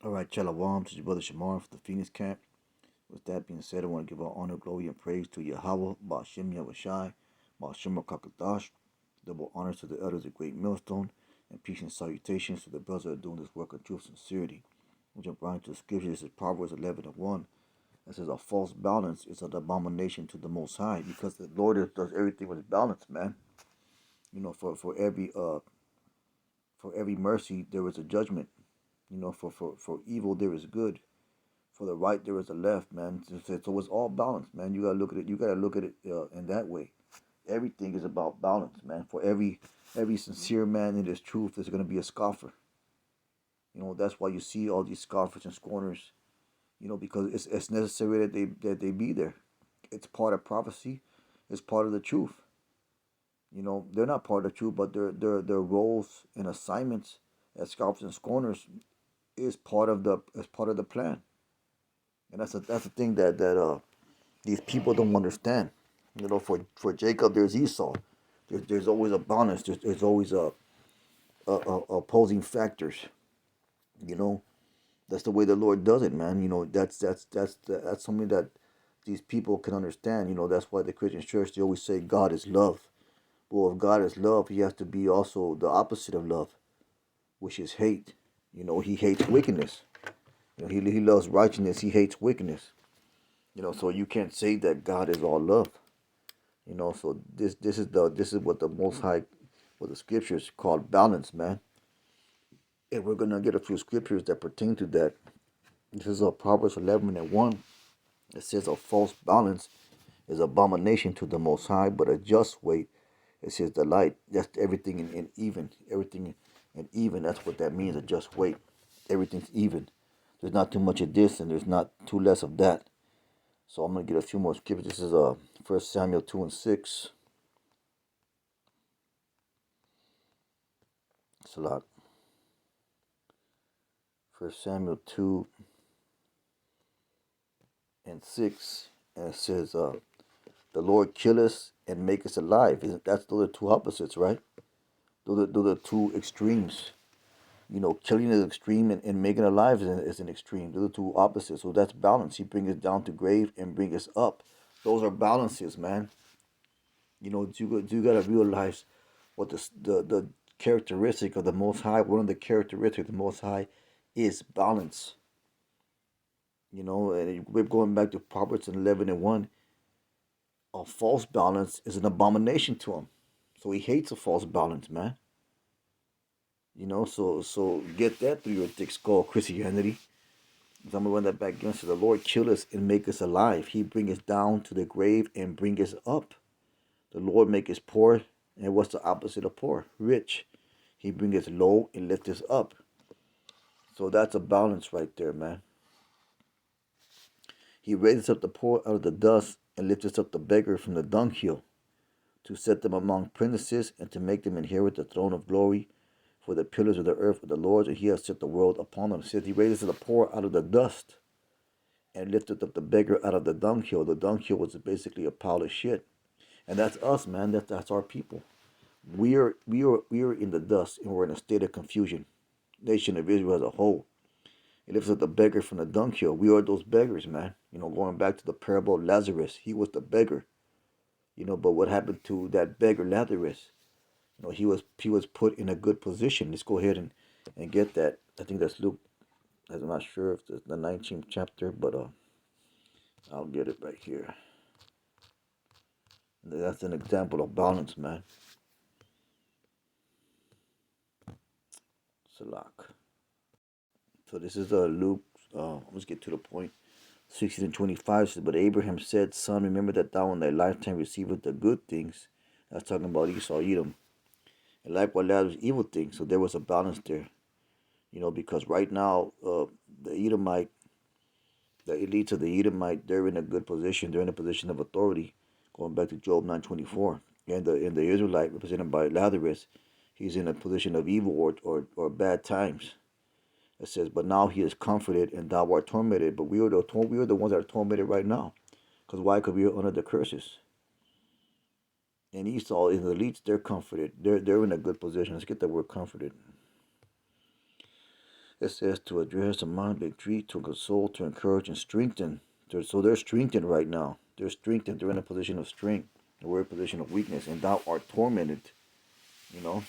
All right, Shalom to your brother Shamar for the Phoenix camp. With that being said, I want to give all honor, glory, and praise to Yahweh, Ba'ashem Yahushai, Ba'ashem Kakadash. Double honors to the elders of Great Millstone, and peace and salutations to the brothers that are doing this work of truth and sincerity. We jump right into the scriptures. This is Proverbs 11:1. It says, a false balance is an abomination to the Most High, because the Lord does everything with balance, man. You know, for every mercy there is a judgment. You know, for evil there is good. For the right there is a left, man. So it's all balanced, man. You gotta look at it. You gotta look at it in that way. Everything is about balance, man. For every sincere man in this truth, there's gonna be a scoffer. You know, that's why you see all these scoffers and scorners. You know, because it's necessary that they be there. It's part of prophecy. It's part of the truth. You know, they're not part of the truth, but their roles and assignments as scoffers and scorners is part of the plan. And that's the thing that these people don't understand. You know, for Jacob, there's Esau. There's always a balance. There's always a opposing factors. You know, that's the way the Lord does it, man. You know, that's something that these people can understand. You know, that's why the Christian church, they always say God is love. Well, if God is love, He has to be also the opposite of love, which is hate. You know, He hates wickedness. You know, He loves righteousness. He hates wickedness. You know, so you can't say that God is all love. You know, so this is what the Most High, what the scriptures call balance, man. And we're gonna get a few scriptures that pertain to that. This is Proverbs 11:1. It says a false balance is abomination to the Most High, but a just weight is His delight. That's everything in even, everything in even. That's what that means. A just weight. Everything's even. There's not too much of this, and there's not too less of that. So I'm gonna get a few more scriptures. This is 1 Samuel 2:6. It's a lot. 1 Samuel 2:6, and it says, "The Lord kill us and make us alive." Those are two opposites, right? Those are two extremes. You know, killing is extreme, and making alive is an extreme. Those are two opposites. So that's balance. He brings us down to grave and bring us up. Those are balances, man. You know, you gotta realize what the characteristic of the Most High. One of the characteristics of the Most High is balance. You know, and we're going back to Proverbs 11:1. A false balance is an abomination to him. So he hates a false balance, man. You know, so get that through your thick skull, Christianity. I'm gonna run that back again. So the Lord kill us and make us alive. He bring us down to the grave and bring us up. The Lord make us poor, and what's the opposite of poor? Rich. He bring us low and lift us up. So that's a balance right there, man. He raises up the poor out of the dust and lifts up the beggar from the dunghill, to set them among princes, and to make them inherit the throne of glory. For the pillars of the earth are the Lord's, and He has set the world upon them. It says He raises the poor out of the dust and lifted up the beggar out of the dunghill. The dunghill was basically a pile of shit, and that's us, man. That's our people. We are in the dust, and we're in a state of confusion. Nation of Israel as a whole. It lifts up the beggar from the dunghill. We are those beggars, man. You know, going back to the parable of Lazarus, he was the beggar. You know, but what happened to that beggar Lazarus? You know, he was put in a good position. Let's go ahead and get that. I think that's Luke. I'm not sure if it's the 19th chapter, but I'll get it right here. That's an example of balance, man. Salak. So this is Luke. Let's get to the point. 16 and 25 says, "But Abraham said, Son, remember that thou in thy lifetime receivest the good things." That's talking about Esau, Edom. And likewise Lazarus evil things. So there was a balance there. You know, because right now, the Edomite, the elites of the Edomite, they're in a good position. They're in a position of authority. Going back to Job 9:24, and the Israelite, represented by Lazarus, he's in a position of evil or bad times. It says, "But now he is comforted, and thou art tormented." But we are the ones that are tormented right now. Because why? Because we are under the curses. And Esau and the elites, they're comforted. They're in a good position. Let's get the word comforted. It says to address the mind, big tree, to console, to encourage, and strengthen. So they're strengthened right now. They're strengthened. They're in a position of strength. We're in a position of weakness, and thou art tormented. You know.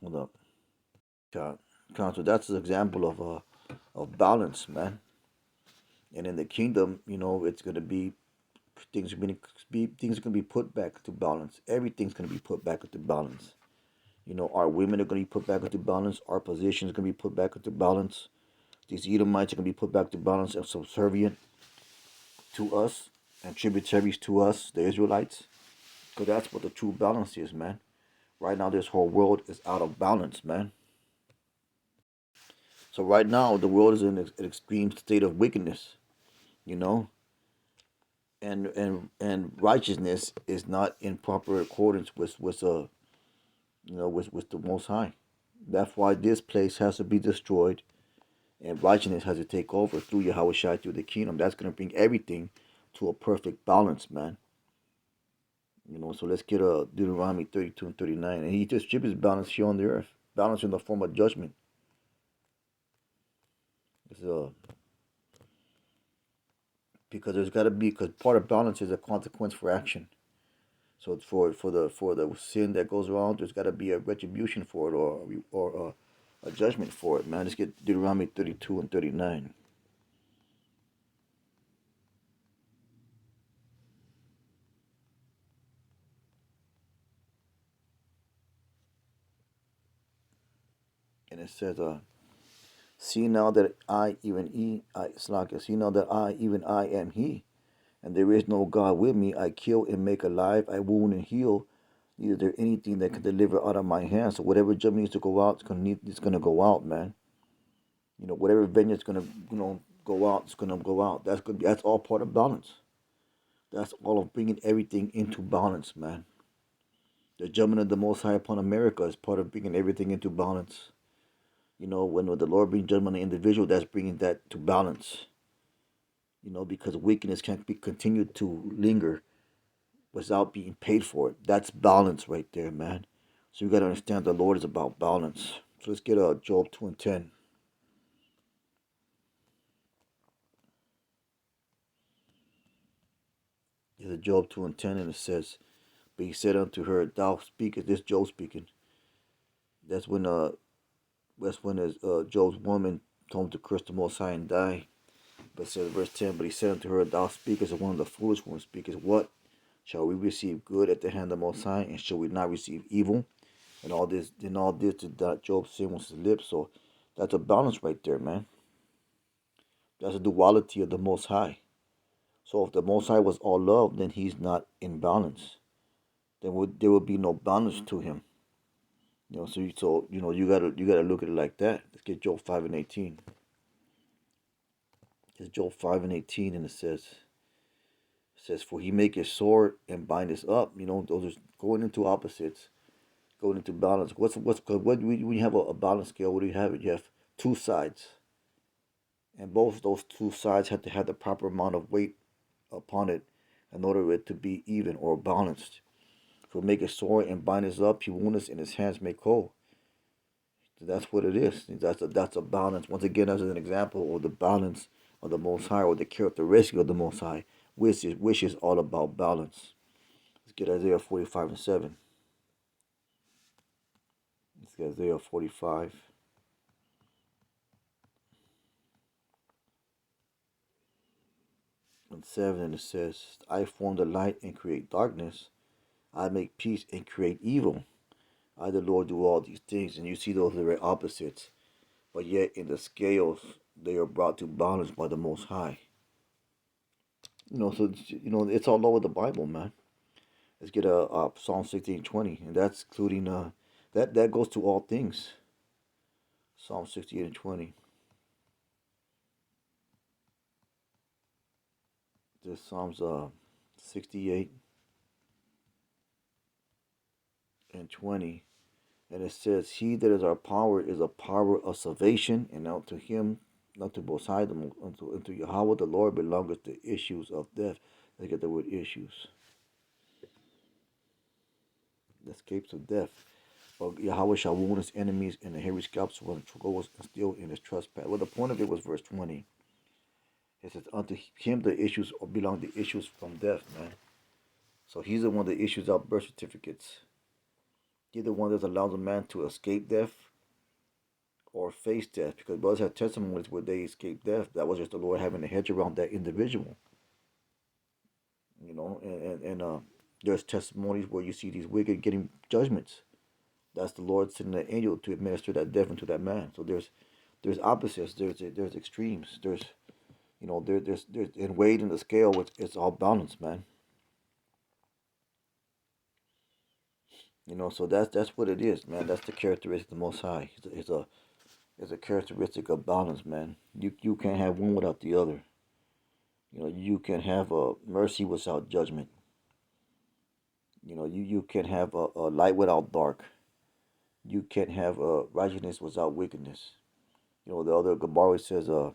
Hold up. So that's an example of balance, man. And in the kingdom, it's gonna be things are gonna be put back to balance. Everything's gonna be put back into balance. Our women are gonna be put back into balance. Our positions are gonna be put back into balance. These Edomites are gonna be put back to balance and subservient to us and tributaries to us, the Israelites. Because that's what the true balance is, man. Right now, this whole world is out of balance, man. So right now, the world is in an extreme state of wickedness, you know, and righteousness is not in proper accordance with the Most High. That's why this place has to be destroyed, and righteousness has to take over through Yahweh Shai, through the kingdom. That's gonna bring everything to a perfect balance, man. So let's get Deuteronomy 32 and 39, and he distributes balance here on the earth, balance in the form of judgment. It's, because there's got to be, because part of balance is a consequence for action. So for the sin that goes wrong, there's got to be a retribution for it, or a judgment for it, man. Let's get Deuteronomy 32 and 39. And it says, see now that I even see now that I even I am He, and there is no God with me. I kill and make alive, I wound and heal. Neither there anything that can deliver out of my hands. So whatever judgment needs to go out, it's gonna go out, man. Whatever vengeance is gonna go out, it's gonna go out. That's all part of balance. That's all of bringing everything into balance, man. The judgment of the Most High upon America is part of bringing everything into balance. When the Lord brings judgment on the individual, that's bringing that to balance. Because wickedness can't be continued to linger without being paid for it. That's balance right there, man. So you got to understand the Lord is about balance. So let's get Job 2 and 10. It's a Job 2 and 10, and it says, but he said unto her, thou speakest, this Job speaking. That's when Job's woman told him to curse the Most High and die. But it says verse 10, but he said unto her, thou speakest of one of the foolish ones, speakest what? Shall we receive good at the hand of the Most High, and shall we not receive evil? And all this did that Job sin with his lips. So that's a balance right there, man. That's a duality of the Most High. So if the Most High was all love, then he's not in balance. Then there would be no balance to him. You gotta look at it like that. Let's get Job 5 and 18. It's Job 5 and 18, and it says, for he maketh sore and bindeth up. Those are going into opposites, going into balance. When you have a balance scale, what do you have? You have two sides, and both those two sides have to have the proper amount of weight upon it in order for it to be even or balanced. For make it sore and bind us up, he woundeth, and his hands make whole. So that's what it is. That's a balance. Once again, as an example of the balance of the Most High, or the characteristic of the Most High, which is all about balance. Let's get Isaiah 45 and 7. Let's get Isaiah 45 and 7, and it says, I form the light and create darkness. I make peace and create evil. I, the Lord, do all these things. And you see those are very opposites. But yet in the scales, they are brought to balance by the Most High. So it's all over the Bible, man. Let's get a Psalm 16:20, and that's including that goes to all things. Psalm 68 and 20. This Psalms 68 and 20, and it says, "He that is our power is a power of salvation, and unto him, unto Most High, unto Yahweh the Lord belongeth the issues of death." Let's get the word issues. The escapes of death. Or Yahweh shall wound his enemies, and the hairy scalps will go and steal in his trespass. Well, the point of it was verse 20. It says, unto him the issues belong the issues from death, man. So he's the one that issues out birth certificates. He's the one that allows a man to escape death or face death. Because brothers have testimonies where they escaped death. That was just the Lord having a hedge around that individual. And there's testimonies where you see these wicked getting judgments. That's the Lord sending an angel to administer that death into that man. So there's opposites. There's extremes. There's in weight in the scale. It's all balanced, man. So that's what it is, man. That's the characteristic of the Most High. It's a characteristic of balance, man. You can't have one without the other. You can have a mercy without judgment. You can have a light without dark. You can't have righteousness without wickedness. The other Gemara says that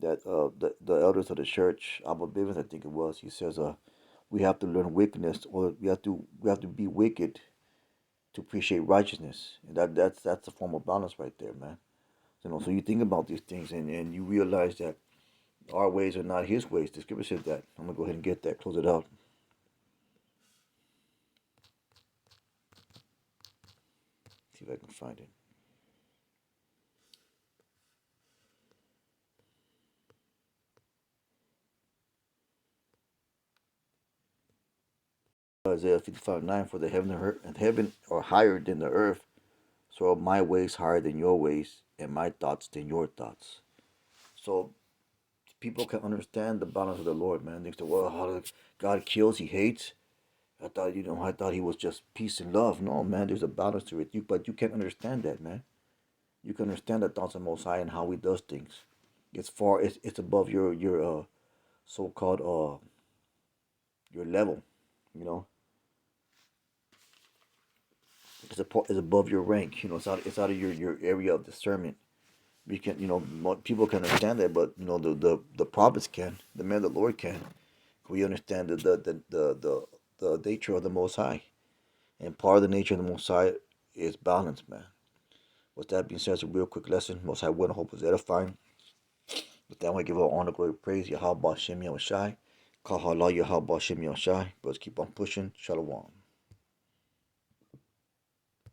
the elders of the church, Abba Bivens, I think it was, he says we have to learn wickedness, or we have to be wicked to appreciate righteousness, and that's a form of balance right there, man. So you think about these things, and you realize that our ways are not His ways. The Scripture says that. I'm gonna go ahead and get that, close it out. See if I can find it. Isaiah 55:9, for the heaven are higher than the earth, so are my ways higher than your ways, and my thoughts than your thoughts. So people can understand the balance of the Lord, man. They say, well, how God kills, He hates. I thought He was just peace and love. No, man, there's a balance to it. But you can't understand that, man. You can understand the thoughts of Most High and how He does things. It's above your so-called your level, you know. It's above your rank. It's out of your area of discernment. You can, people can understand that, but the prophets can, the men of the Lord can. We understand the nature of the Most High, and part of the nature of the Most High is balance, man. With that being said, it's a real quick lesson. Most High will and hope is edifying. With that, I want to give all honor, glory, praise. Yahweh Shem Yahushai. Kahala Yahweh Shem Yahushai. Brothers, keep on pushing. Shalom.